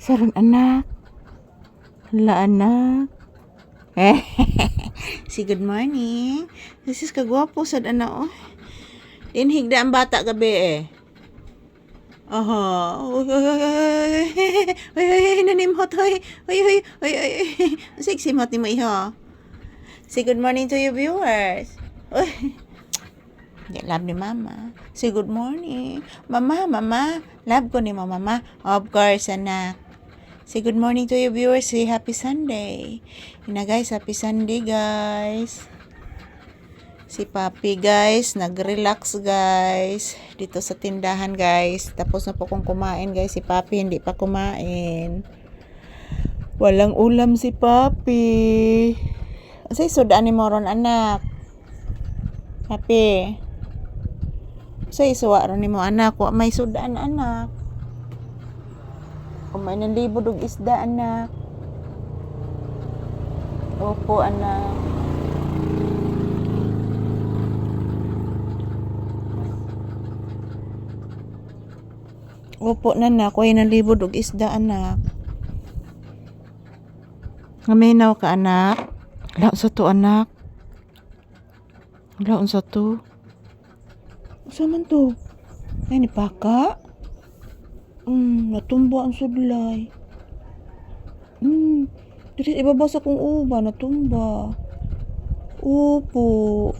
Saron anak. Hala anak. Si good morning. This is kagwapo sad anak oh. Dinhigda ang bata gabi eh. Aha. Uy, nanimhot hoy. Uy. Sexy mot ni mo iho. Say good morning to your viewers. Uy. Love ni mama. Say good morning. Mama. Love ko ni mo mama. Of course anak. Say good morning to your viewers. Say happy Sunday. Guys, happy Sunday guys. Si Papi guys, nag-relax guys. Dito sa tindahan guys. Tapos na po kong kumain guys. Si Papi hindi pa kumain. Walang ulam si Papi. Say sudaan ni moron anak. Papi. Say suwa ron ni mo anak. Wa may sudaan anak. Kumain ng libod og isda anak. Opo anak. Opo nanak, kumain ng libod og isda anak. Ngaminaw ka anak. Laon sa to anak. Laon sa to. Usa man to? Ay ni paka. Natumba ang sudlay. Dili ibaba sa kong uba, natumba. Opo.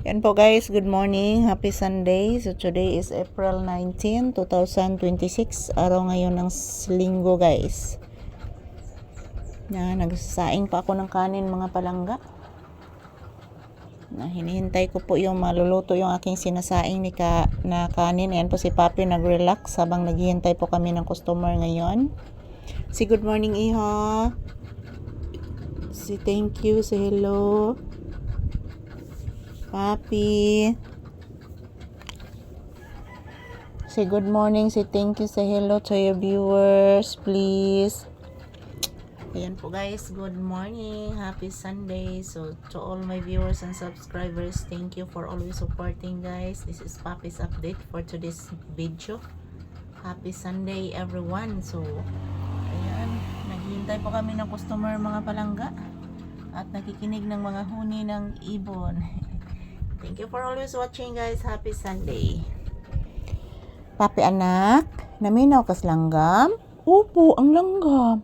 Yan po guys, good morning, happy Sunday. So today is April 19, 2026. Araw ngayon ng linggo guys. Nagsasaing pa ako ng kanin mga palangga. Hinihintay ko po yung maluluto yung aking sinasaing na kanin. Ayan po si Papi nag-relax habang naghihintay po kami ng customer ngayon. Si good morning iho. Si thank you, si hello. Papi. Si good morning, si thank you, si hello to your viewers, please. Ayan po guys, good morning, happy Sunday. So to all my viewers and subscribers, thank you for always supporting guys. This is Papi's update for today's video. Happy Sunday everyone. So ayan, naghihintay po kami ng customer mga palangga at nakikinig ng mga huni ng ibon. Thank you for always watching guys. Happy Sunday. Papi anak, naminaw kas langgam? Opo, ang langgam.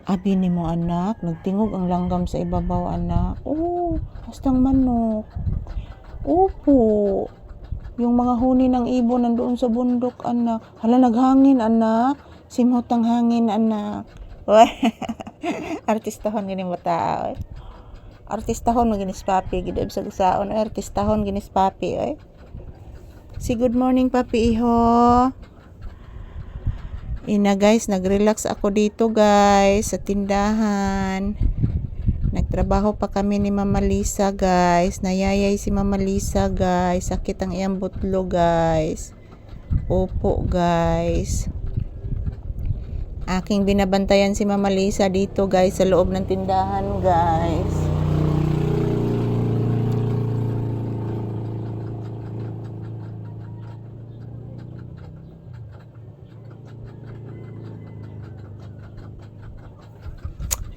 Abi ni mo anak, nagtingog ang langgam sa ibabaw anak. Oh, hastang manok. Opo. Yung mga huni ng ibon nandoon sa bundok anak. Hala naghangin anak. Simhotang hangin anak. Artistahon gini mo tao. Artistahon mo ginis Papi. Gidab sa gusaon. Artistahon ginis Papi. Si good morning Papi iho. Ina guys, nag-relax ako dito guys sa tindahan. Nagtrabaho pa kami ni Mama Lisa guys. Nayayay si Mama Lisa guys. Sakit ang iyang butlo guys. Opo guys. Aking binabantayan si Mama Lisa dito guys sa loob ng tindahan guys.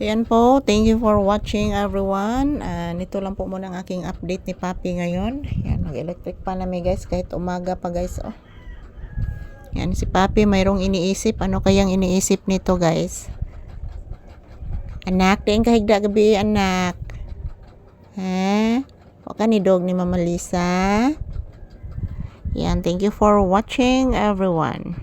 Ayan po, thank you for watching everyone. Nito lang po muna ang aking update ni Papi ngayon. Ayan, mag-electric pa namin guys kahit umaga pa guys. Oh. Ayan, si Papi mayroong iniisip. Ano kayang iniisip nito guys? Anak, tingin kahigda gabi anak. Ha? Huwag ka ni dog ni Mama Lisa. Ayan, thank you for watching everyone.